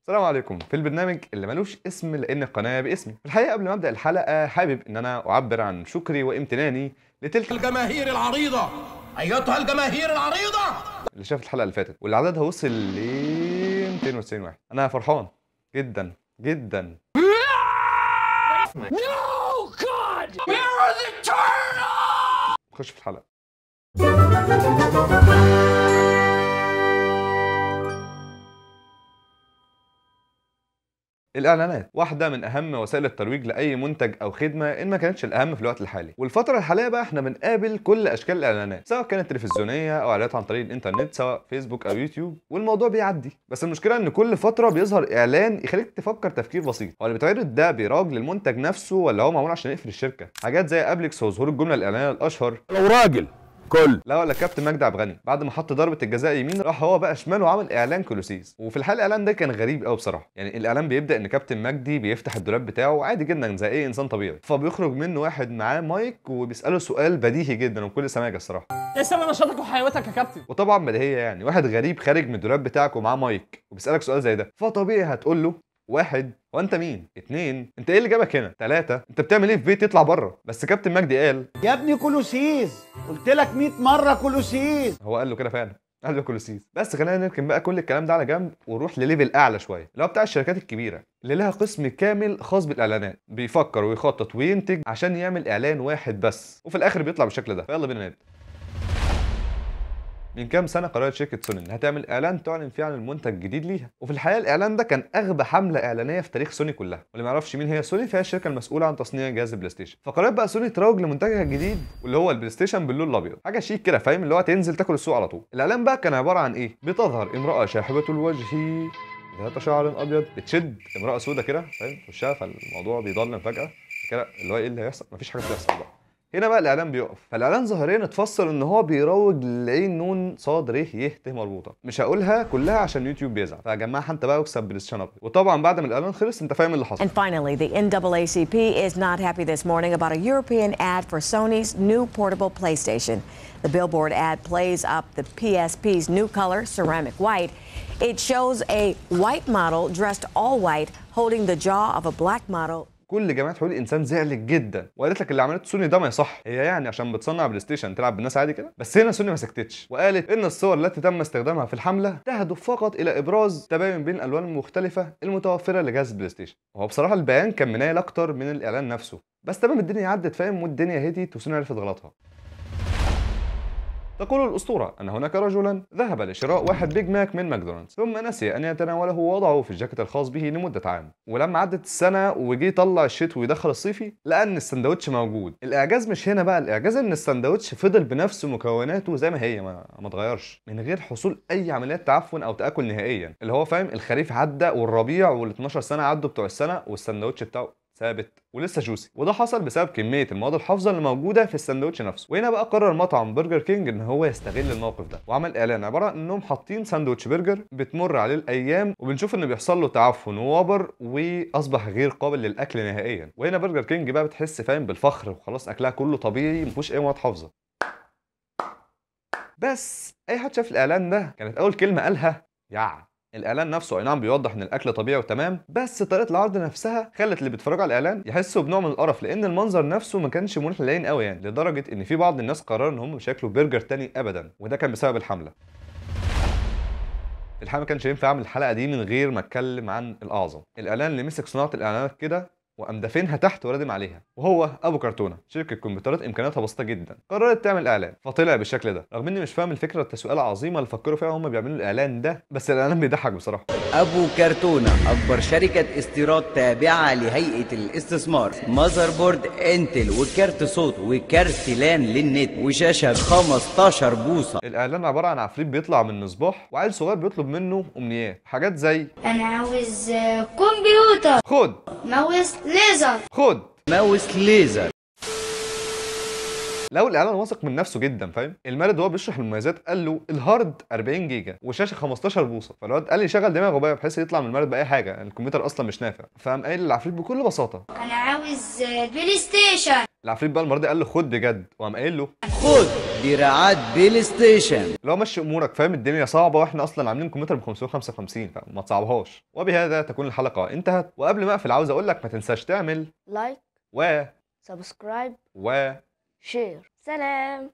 السلام عليكم. في البرنامج اللي ملوش اسم لان القناه باسمي. في الحقيقه قبل ما ابدا الحلقه حابب ان انا اعبر عن شكري وامتناني لتلك الجماهير العريضه، ايتها الجماهير العريضه اللي شافت الحلقه اللي فاتت واللي عددها وصل ل 290 واحد. انا فرحان جدا جدا. نخش في الحلقه. الإعلانات واحدة من أهم وسائل الترويج لأي منتج أو خدمة إن ما كانتش الأهم في الوقت الحالي، والفترة الحالية بقى إحنا بنقابل كل أشكال الإعلانات سواء كانت تلفزيونية أو إعلانات عن طريق الإنترنت سواء فيسبوك أو يوتيوب، والموضوع بيعدي. بس المشكلة إن كل فترة بيظهر إعلان يخليك تفكر تفكير بسيط، هو اللي بيتعرض ده بيراج للمنتج نفسه ولا هو معمول عشان يقفل الشركة؟ حاجات زي أبليكس وظهور الجملة الإعلانية الأشهر لو راجل كل لا ولا كابتن مجدي عبد الغني بعد ما حط ضربه الجزاء يمين راح هو بقى شمال وعمل اعلان كولوسيس. وفي الحقيقه الاعلان ده كان غريب قوي بصراحه. يعني الاعلان بيبدا ان كابتن مجدي بيفتح الدولاب بتاعه عادي جدا زي اي انسان طبيعي، فبيخرج منه واحد معاه مايك وبيساله سؤال بديهي جدا وبكل سماجه الصراحه. ايه سبب نشاطك وحيوتك يا كابتن؟ وطبعا بديهيه يعني واحد غريب خارج من الدولاب بتاعك ومعاه مايك وبيسالك سؤال زي ده، فطبيعي هتقول له واحد هو انت مين؟ اتنين انت ايه اللي جابك هنا؟ تلاتة انت بتعمل ايه في بيت يطلع بره؟ بس كابتن مجدي قال يا ابني كولوسيس، قلت لك 100 مره كولوسيس. هو قال له كده فعلا، قال له كولوسيس. بس خلينا نركن بقى كل الكلام ده على جنب ونروح لليفل اعلى شويه اللي هو بتاع الشركات الكبيره اللي لها قسم كامل خاص بالاعلانات بيفكر ويخطط وينتج عشان يعمل اعلان واحد بس وفي الاخر بيطلع بالشكل ده. فيلا بينا نبدا. من كام سنه قررت شركه سوني انها تعمل اعلان تعلن فيه عن المنتج الجديد ليها، وفي الحقيقه الاعلان ده كان اغبى حمله اعلانيه في تاريخ سوني كلها. واللي ما يعرفش مين هي سوني فهي الشركه المسؤوله عن تصنيع جهاز البلاي ستيشن. فقررت بقى سوني تروج لمنتجها الجديد واللي هو البلاي ستيشن باللون الابيض، حاجه شيك كده فاهم، اللي هو تنزل تاكل السوق على طول. الاعلان بقى كان عباره عن ايه؟ بتظهر امراه شاحبه الوجه ذات شعر ابيض بتشد امراه سودة كده فاهم وشها، فالموضوع بيضلم فجاه كده اللي هو ايه اللي هيحصل؟ مفيش حاجه بتحصل بقى. هنا بقى الاعلان بيقف. فالاعلان ظاهريا اتفسر ان هو بيروج للعين نون صاد ر ي ت مربوطه. مش هقولها كلها عشان يوتيوب بيزعل، فيا جماعه انت بقى اكسب بلاي ستيشن ابيض. وطبعا بعد ما الاعلان خلص انت فاهم اللي حصل. And finally, the NAACP is not happy this morning about a European ad for Sony's new portable PlayStation. The billboard ad plays up the PSP's new color, ceramic white. It shows a white model dressed all white holding the jaw of a black model. كل جماعه حقوق الانسان زعلت جدا وقالت لك اللي عملته سوني ده ما يصح. هي يعني عشان بتصنع بلاي ستيشن تلعب بالناس عادي كده؟ بس هنا سوني ما سكتتش وقالت ان الصور التي تم استخدامها في الحمله تهدف فقط الى ابراز تباين بين الالوان المختلفه المتوفره لجهاز البلاي ستيشن. وهو بصراحه البيان كان منايل اكتر من الاعلان نفسه، بس تمام الدنيا عدت فاهم والدنيا هديت وسوني عرفت غلطها. تقول الأسطورة أن هناك رجلا ذهب لشراء واحد بيج ماك من ماكدونالدز ثم نسي أن يتناوله ووضعه في الجاكيت الخاص به لمدة عام، ولما عدت السنة وجي يطلع الشتوي ويدخل الصيفي لقى أن السندوتش موجود. الإعجاز مش هنا بقى، الإعجاز أن السندوتش فضل بنفس مكوناته زي ما هي ما اتغيرش من غير حصول أي عمليات تعفن أو تآكل نهائيا. اللي هو فاهم الخريف عدى والربيع وال12 سنة عدوا بتوع السنة والسندوتش بتاعه ثابت ولسه جوسي. وده حصل بسبب كميه المواد الحافظه اللي موجوده في الساندوتش نفسه. وهنا بقى قرر مطعم برجر كينج ان هو يستغل الموقف ده وعمل اعلان عباره عن انهم حاطين ساندوتش برجر بتمر عليه الايام وبنشوف ان بيحصل له تعفن ووبر واصبح غير قابل للاكل نهائيا. وهنا برجر كينج بقى بتحس فاهم بالفخر وخلاص اكلها كله طبيعي مفيهوش اي مواد حافظه. بس اي حد شاف الاعلان ده كانت اول كلمه قالها الاعلان نفسه اي نعم بيوضح ان الاكل طبيعي وتمام، بس طريقه العرض نفسها خلت اللي بيتفرجوا على الاعلان يحسوا بنوع من القرف لان المنظر نفسه ما كانش مريح للعين قوي يعني، لدرجه ان في بعض الناس قرروا ان هم مش هياكلوا برجر تاني ابدا، وده كان بسبب الحمله. الحقيقه ما كانش ينفع اعمل الحلقه دي من غير ما اتكلم عن الاعظم، الاعلان اللي مسك صناعه الاعلانات كده وقام دافنها تحت وردم عليها، وهو ابو كرتونه. شركه كمبيوترات امكانياتها بسيطه جدا قررت تعمل اعلان فطلع بالشكل ده، رغم اني مش فاهم الفكره التسويقيه العظيمه اللي فكروا فيها هم بيعملوا الاعلان ده، بس الاعلان بيضحك بصراحه. ابو كرتونه اكبر شركه استيراد تابعه لهيئه الاستثمار، ماذر بورد انتل وكارت صوت وكارت لان للنت وشاشه 15 بوصه. الاعلان عباره عن عفريت بيطلع من مصباح وعيل صغير بيطلب منه امنيات، حاجات زي انا عاوز كمبيوتر، خد ماوس ليزر، خد ماوس ليزر. لو الاعلان واثق من نفسه جدا فاهم، المارد وهو بيشرح المميزات قال له الهارد 40 جيجا وشاشه 15 بوصه، فالواد قال لي شغل دماغه بقى بحيث يطلع من المارد باي حاجه، الكمبيوتر اصلا مش نافع. فقام قايل للعفريت بكل بساطه انا عاوز بلاي ستيشن. العفريت بقى المره دي قال له خد بجد، وقام قايل له خد دراعات بلاي ستيشن. لو مشي امورك فاهم الدنيا صعبه واحنا اصلا عاملين كمبيوتر ب 555 فما تصعبهاش. وبهذا تكون الحلقه انتهت، وقبل ما اقفل عاوز اقول لك ما تنساش تعمل لايك و سبسكرايب و شير. سلام.